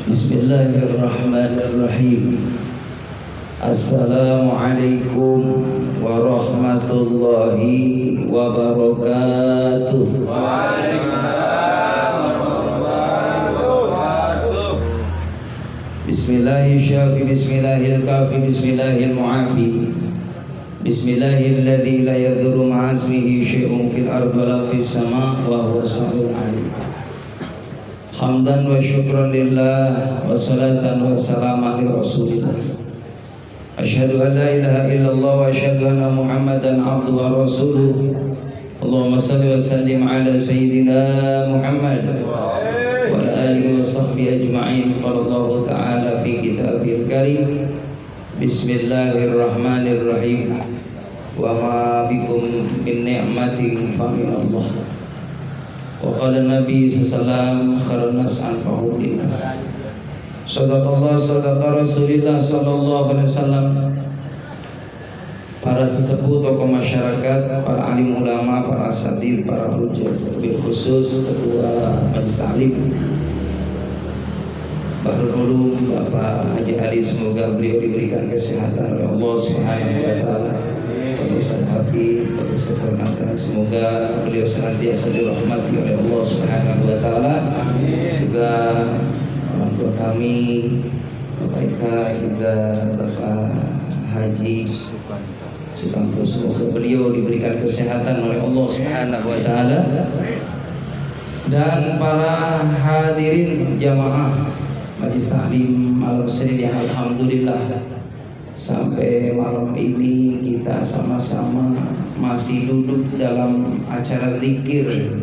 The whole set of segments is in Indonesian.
Bismillahirrahmanirrahim. Assalamualaikum warahmatullahi wabarakatuh. Waalaikumsalam warahmatullahi wabarakatuh. Bismillahirrahmanirrahim. Bismillahirrahmanirrahim. Bismillahirrahmanirrahim. Bismillahilladzi la yadurru ma'a ismihi syai'un fil ardi wa la fis sama' wa huwas samiul 'alim. Hamdan wa syukran lillah wa salatan wa salaman li rasulillah. Asyhadu an la ilaha illallah wa asyhadu anna Muhammadan abduhu wa rasuluh. Allahumma shalli wa sallim ala sayyidina Muhammad wa ala alihi wa sahbihi ajma'in. Qala Allah ta'ala fi kitabil karim. Bismillahirrahmanirrahim. Wa ma bikum min ni'matin fa min Allah. Wa qala Nabi sallallahu khairun nas anfa'u linnas. Sadaqallah sadaqa Rasulillah sallallahu alaihi wasallam. Para sesepuh tokoh masyarakat, para alim ulama, para asatidz, para hujjah, bil khusus ketua majelis alim Bahrul Ulum Bapak Haji Ali, semoga beliau diberikan kesehatan oleh Allah Subhanahu wa taala. Ustaz Hafiz, Ustaz Fernanda, semoga beliau senantiasa dirahmati oleh Allah Subhanahu wa taala. Juga orang tua kami, Bapak Eka, juga Bapak Haji Sukanto, semoga beliau diberikan kesehatan oleh Allah Subhanahu wa taala. Dan para hadirin jamaah Majelis Taklim Malam Senin yang alhamdulillah sampai malam ini kita sama-sama masih duduk dalam acara zikir,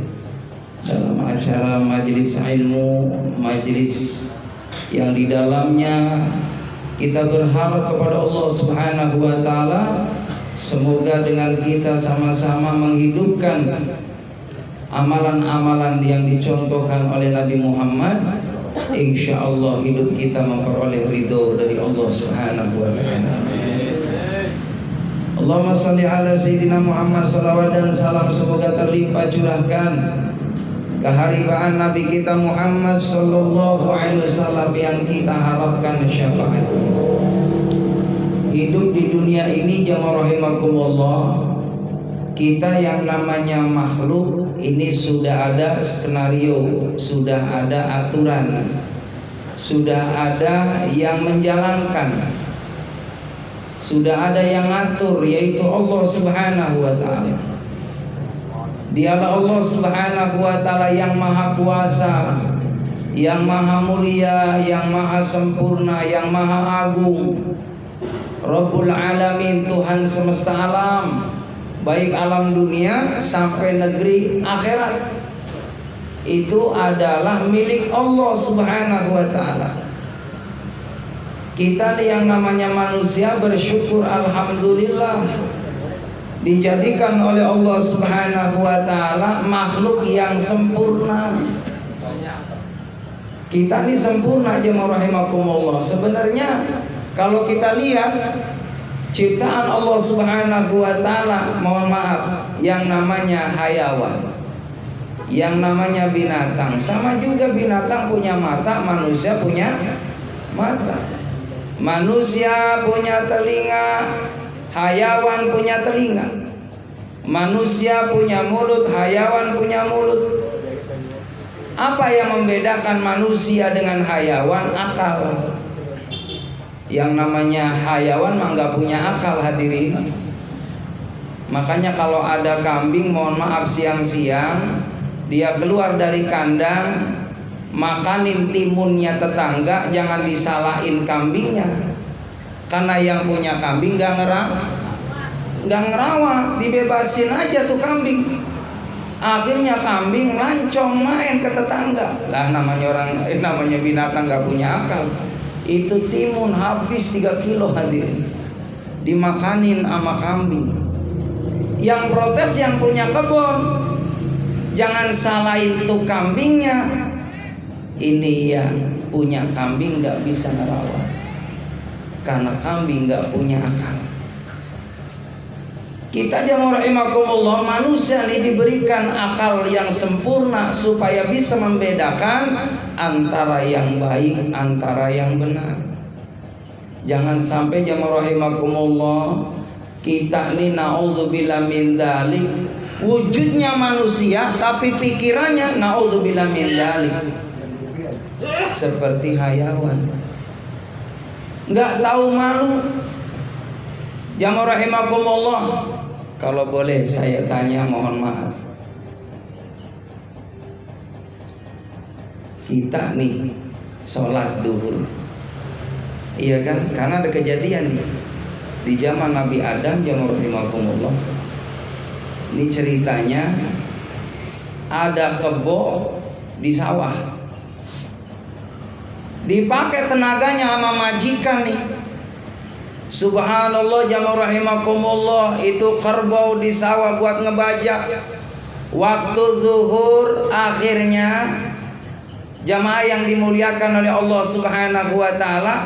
dalam acara majelis ilmu, majelis yang di dalamnya kita berharap kepada Allah Subhanahu wa taala, semoga dengan kita sama-sama menghidupkan amalan-amalan yang dicontohkan oleh Nabi Muhammad, insya Allah hidup kita memperoleh ridho dari Allah Subhanahu wa ta'ala. Allahumma salli ala Sayyidina Muhammad, salawat dan salam semoga terlimpah curahkan keharibaan Nabi kita Muhammad sallallahu alaihi wasallam yang kita harapkan syafaat. Hidup di dunia ini jamaah rahimakumullah, kita yang namanya makhluk ini sudah ada skenario, sudah ada aturan, sudah ada yang menjalankan, sudah ada yang ngatur, yaitu Allah Subhanahu wa ta'ala. Dialah Allah Subhanahu wa ta'ala yang maha kuasa, yang maha mulia, yang maha sempurna, yang maha agung, Rabbul Alamin, Tuhan semesta alam, baik alam dunia sampai negeri akhirat, itu adalah milik Allah Subhanahu wa ta'ala. Kita yang namanya manusia bersyukur alhamdulillah dijadikan oleh Allah Subhanahu wa ta'ala makhluk yang sempurna. Kita ini sempurna jemaah rahimakumullah. Sebenarnya kalau kita lihat ciptaan Allah Subhanahu wa ta'ala, mohon maaf, yang namanya hayawan, yang namanya binatang, sama juga binatang punya mata, manusia punya mata. Manusia punya telinga, hayawan punya telinga. Manusia punya mulut, hayawan punya mulut. Apa yang membedakan manusia dengan hayawan? Akal. Yang namanya hayawan mah nggak punya akal, hadirin. Makanya kalau ada kambing, mohon maaf, siang-siang dia keluar dari kandang makanin timunnya tetangga, jangan disalahin kambingnya, karena yang punya kambing nggak ngerawat, dibebasin aja tuh kambing. Akhirnya kambing lancong main ke tetangga. Lah namanya binatang nggak punya akal. Itu timun habis 3 kilo hadirin, dimakanin sama kambing. Yang protes yang punya kebun, jangan salahin tuh kambingnya. Ini yang punya kambing gak bisa ngerawat, karena kambing gak punya akal. Kita jamaah rahimakumullah, manusia ini diberikan akal yang sempurna supaya bisa membedakan antara yang baik, antara yang benar. Jangan sampai jamaah rahimakumullah kita ini naudzubillah min dzalik, wujudnya manusia tapi pikirannya naudzubillah min dzalik seperti hayawan, nggak tahu malu. Jamaah rahimakumullah, kalau boleh saya tanya, mohon maaf, kita nih sholat duhur, iya kan? Karena ada kejadian nih di zaman Nabi Adam, jamaah rahimakumullah. Ini ceritanya ada kebo di sawah, dipakai tenaganya sama majikan nih. Subhanallah jamaah rahimakumullah, itu kerbau di sawah buat ngebajak. Waktu zuhur akhirnya jamaah yang dimuliakan oleh Allah Subhanahu wa taala,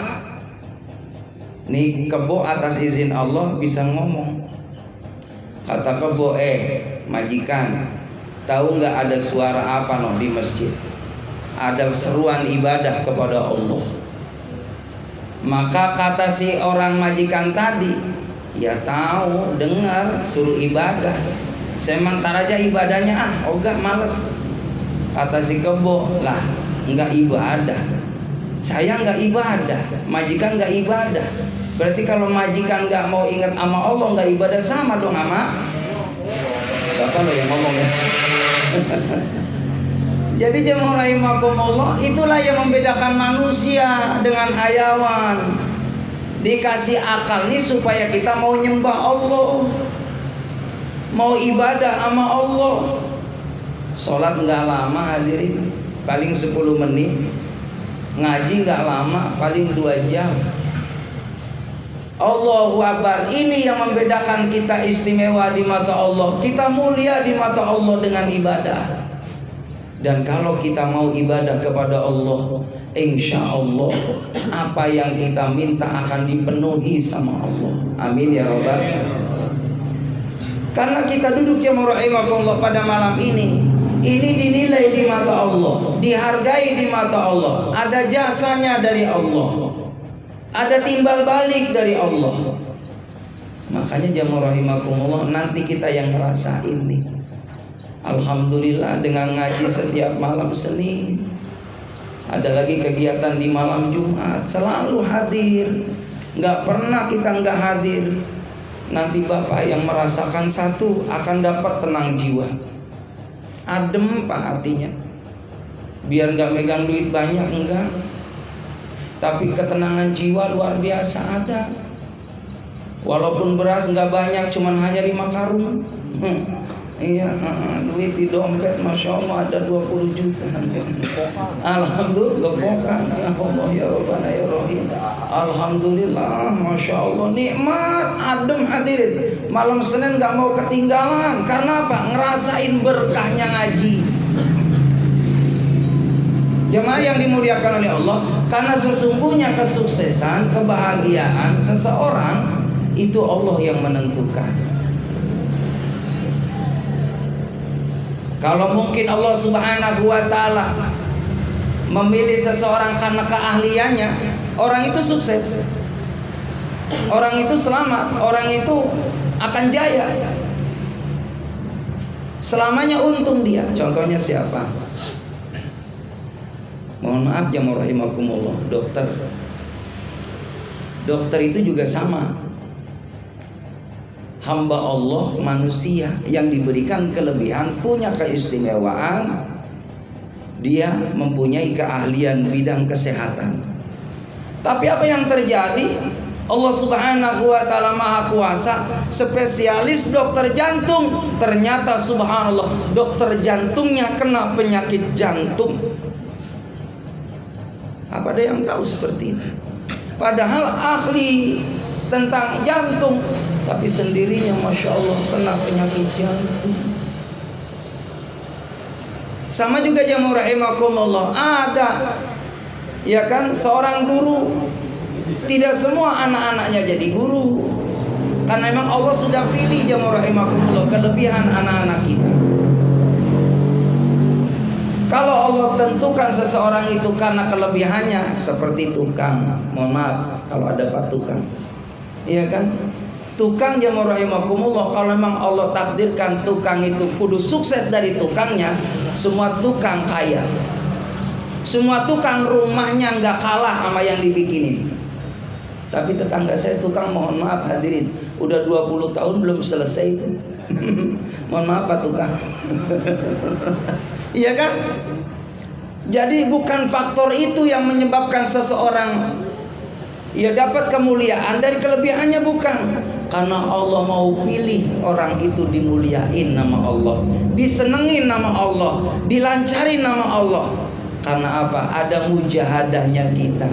nih kebo atas izin Allah bisa ngomong. Kata kebo, majikan, tahu nggak ada suara apa noh di masjid? Ada seruan ibadah kepada Allah. Maka kata si orang majikan tadi, ya tahu, dengar, suruh ibadah. Saya mantar aja ibadahnya, ogah males. Kata si kebo, lah nggak ibadah, saya nggak ibadah, majikan nggak ibadah. Berarti kalau majikan nggak mau ingat sama Allah, nggak ibadah, sama dong sama Bapak lo yang ngomong ya. Jadi jemaah rahimakumullah, itulah yang membedakan manusia dengan hayawan. Dikasih akal nih supaya kita mau nyembah Allah, mau ibadah sama Allah. Sholat nggak lama hadirin, paling 10 menit. Ngaji nggak lama, paling 2 jam. Allahu Akbar. Ini yang membedakan kita istimewa di mata Allah, kita mulia di mata Allah dengan ibadah. Dan kalau kita mau ibadah kepada Allah, insya Allah apa yang kita minta akan dipenuhi sama Allah. Amin ya rabbal alamin. Karena kita duduk jemaah rahimakumullah pada malam ini dinilai di mata Allah, dihargai di mata Allah, ada jasanya dari Allah, ada timbal balik dari Allah. Makanya jemaah rahimakumullah, nanti kita yang ngerasain nih. Alhamdulillah dengan ngaji setiap malam Senin, ada lagi kegiatan di malam Jumat, selalu hadir, nggak pernah kita nggak hadir. Nanti Bapak yang merasakan satu akan dapat tenang jiwa, adem pak hatinya. Biar nggak megang duit banyak enggak, tapi ketenangan jiwa luar biasa ada. Walaupun beras nggak banyak, cuman hanya 5 karung. Iya, duit di dompet Masya Allah ada 20 juta. Alhamdulillah, gepokan. Ya Allah ya Rabbana ya Rahim. Alhamdulillah, Masya Allah, nikmat, adem hadirin. Malam Senin gak mau ketinggalan. Karena apa? Ngerasain berkahnya ngaji. Jemaah yang dimuliakan oleh Allah, karena sesungguhnya kesuksesan, kebahagiaan seseorang itu Allah yang menentukan. Kalau mungkin Allah Subhanahu wa taala memilih seseorang karena keahliannya, orang itu sukses, orang itu selamat, orang itu akan jaya, selamanya untung dia. Contohnya siapa? Mohon maaf jamaah rahimakumullah, dokter itu juga sama, hamba Allah, manusia yang diberikan kelebihan, punya keistimewaan. Dia mempunyai keahlian bidang kesehatan. Tapi apa yang terjadi? Allah Subhanahu wa taala Maha Kuasa, spesialis dokter jantung. Ternyata subhanallah, dokter jantungnya kena penyakit jantung. Apa ada yang tahu seperti ini? Padahal ahli tentang jantung, tapi sendirinya Masya Allah kena penyakit jantung. Sama juga jamaah rahimakumullah, ada ya kan seorang guru, tidak semua anak-anaknya jadi guru, karena memang Allah sudah pilih jamaah rahimakumullah kelebihan anak-anak kita. Kalau Allah tentukan seseorang itu karena kelebihannya, seperti tukang, mohon maaf kalau ada pak tukang, iya kan? Tukang jamaah rahimakumullah, kalau memang Allah takdirkan tukang itu kudu sukses dari tukangnya, semua tukang kaya, semua tukang rumahnya nggak kalah sama yang dibikinin. Tapi tetangga saya tukang, mohon maaf hadirin, udah 20 tahun belum selesai itu. Mohon maaf pak tukang. Iya kan? Jadi bukan faktor itu yang menyebabkan seseorang ya dapat kemuliaan dari kelebihannya, bukan. Karena Allah mau pilih orang itu dimuliain nama Allah, disenengin nama Allah, dilancarin nama Allah. Karena apa? Ada mujahadahnya kita,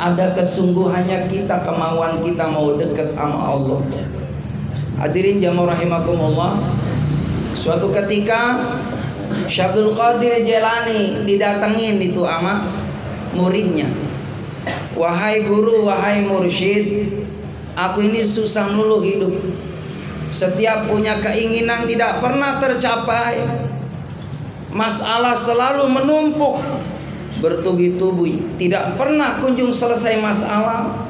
ada kesungguhannya kita, kemauan kita mau dekat sama Allah. Hadirin jamaah rahimakumullah, suatu ketika Syekh Abdul Qadir Jailani didatengin itu sama muridnya. Wahai guru, wahai mursyid, aku ini susah dulu hidup. Setiap punya keinginan tidak pernah tercapai. Masalah selalu menumpuk, bertubi-tubi, tidak pernah kunjung selesai masalah.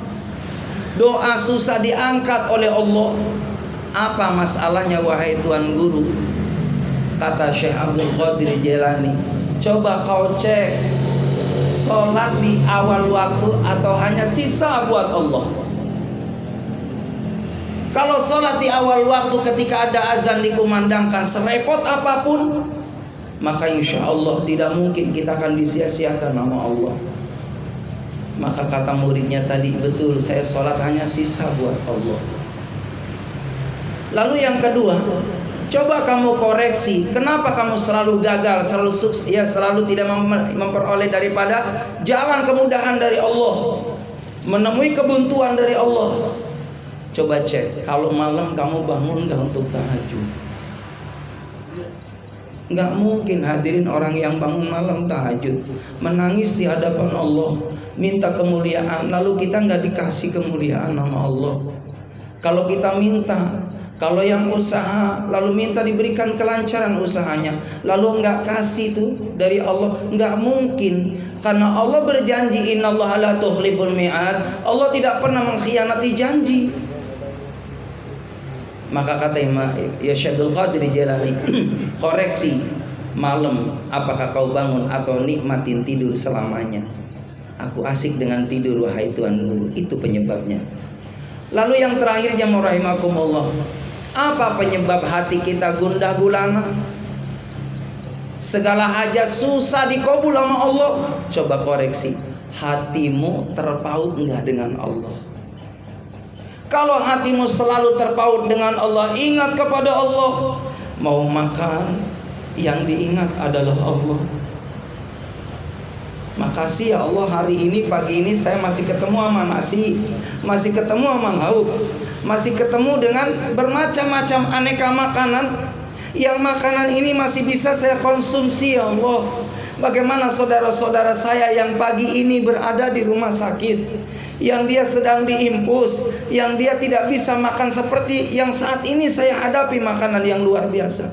Doa susah diangkat oleh Allah. Apa masalahnya wahai Tuan Guru? Kata Syekh Abdul Qadir Jailani, coba kau cek, sholat di awal waktu atau hanya sisa buat Allah. Kalau sholat di awal waktu ketika ada azan dikumandangkan, serepot apapun, maka insya Allah tidak mungkin kita akan disia-siakan nama Allah. Maka kata muridnya tadi, betul, saya sholat hanya sisa buat Allah. Lalu yang kedua, coba kamu koreksi, kenapa kamu selalu gagal, selalu sukses, ya selalu tidak memperoleh daripada jalan kemudahan dari Allah, menemui kebuntuan dari Allah. Coba cek, kalau malam kamu bangun gak untuk tahajud? Gak mungkin hadirin orang yang bangun malam tahajud, menangis di hadapan Allah, minta kemuliaan, lalu kita gak dikasih kemuliaan sama Allah. Kalau kita minta, kalau yang usaha lalu minta diberikan kelancaran usahanya, lalu enggak kasih tuh dari Allah, enggak mungkin. Karena Allah berjanji, innallaha la tukhliful mi'ad, Allah tidak pernah mengkhianati janji. Maka kata ya Syekh Abdul Qadir Jailani, koreksi malam, apakah kau bangun atau nikmatin tidur selamanya? Aku asik dengan tidur wahai Tuan Guru, itu penyebabnya. Lalu yang terakhir jamaah rahimakumullah, apa penyebab hati kita gundah gulana? Segala hajat susah dikabul sama Allah. Coba koreksi, hatimu terpaut enggak dengan Allah? Kalau hatimu selalu terpaut dengan Allah, ingat kepada Allah, mau makan, yang diingat adalah Allah. Makasih ya Allah, hari ini pagi ini saya masih ketemu sama nasi, masih ketemu sama lauk, masih ketemu dengan bermacam-macam aneka makanan. Yang makanan ini masih bisa saya konsumsi ya Allah. Bagaimana saudara-saudara saya yang pagi ini berada di rumah sakit, yang dia sedang diimpus, yang dia tidak bisa makan seperti yang saat ini saya hadapi, makanan yang luar biasa.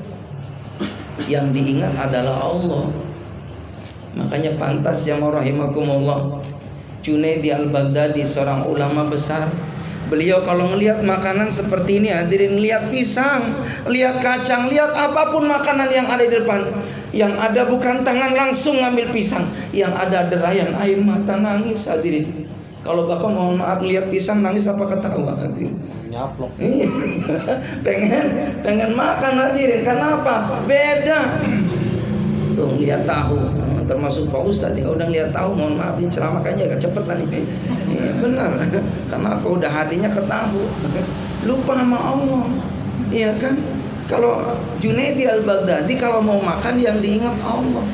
Yang diingat adalah Allah. Makanya pantas yang rahimakumullah, Junaidi al-Baghdadi, seorang ulama besar, beliau kalau ngelihat makanan seperti ini, hadirin, lihat pisang, lihat kacang, lihat apapun makanan yang ada di depan, yang ada bukan tangan langsung ngambil pisang, yang ada derayan air mata, nangis hadirin. Kalau bapak mohon maaf lihat pisang nangis apa ketawa hadirin? Nyaplok. pengen makan hadirin. Kenapa? Beda. Tuh lihat tahu, termasuk Pak Ustadz, kalau udah lihat tahu mohon maaf ini ceramah kayaknya agak cepet lah ini. Iya benar. Kenapa? Udah hatinya ke tahu, lupa sama Allah. Iya kan? Kalau Junaidi al-Baghdadi kalau mau makan yang diingat Allah.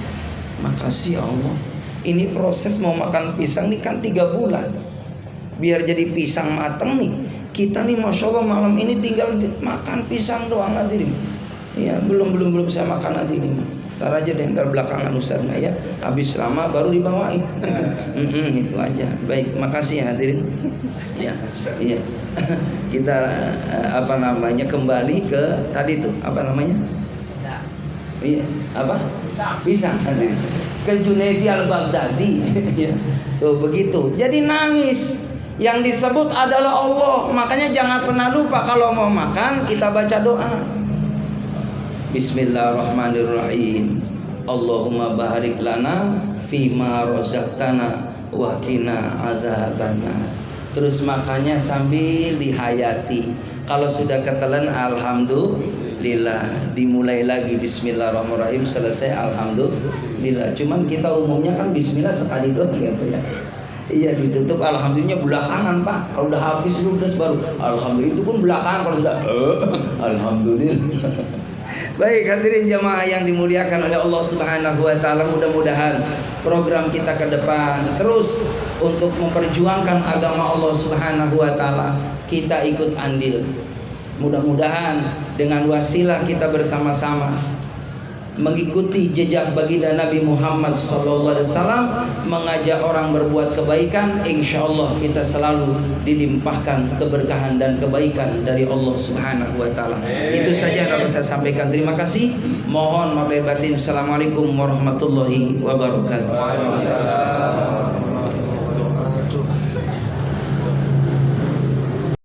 Makasih ya Allah, ini proses mau makan pisang ini kan 3 bulan biar jadi pisang mateng nih. Kita nih Masya Allah malam ini tinggal makan pisang doang hadirin. Ya belum saya makan hadirin. Ntar aja deh, ntar belakangan Ustaznya ya, habis lama baru dibawain. Itu aja. Baik, makasih ya hadirin. Ya, iya. Kita kembali ke tadi tuh apa namanya? Iya, apa? Pisang. Ke Junaidi al-Baghdadi. Ya. Tuh begitu. Jadi nangis. Yang disebut adalah Allah. Makanya jangan pernah lupa kalau mau makan kita baca doa. Bismillahirrahmanirrahim. Allahumma barik lana fima razaqtana wa qina adzabannar. Terus makannya sambil dihayati. Kalau sudah ketelan alhamdulillah, dimulai lagi bismillahirrahmanirrahim, selesai alhamdulillah. Cuman kita umumnya kan bismillah sekali doang ya, Pak ya. Iya, ditutup alhamdulillah belakangan, Pak. Kalau udah habis ludes baru alhamdulillah, itu pun belakangan kalau sudah alhamdulillah. Baik hadirin jamaah yang dimuliakan oleh Allah Subhanahu wa taala, mudah-mudahan program kita ke depan terus untuk memperjuangkan agama Allah Subhanahu wa taala kita ikut andil. Mudah-mudahan dengan wasilah kita bersama-sama mengikuti jejak baginda Nabi Muhammad SAW, mengajak orang berbuat kebaikan, insya Allah kita selalu dilimpahkan keberkahan dan kebaikan dari Allah Subhanahu wa taala. Itu saja yang dapat saya sampaikan. Terima kasih. Mohon maaf lahir batin. Assalamualaikum warahmatullahi wabarakatuh.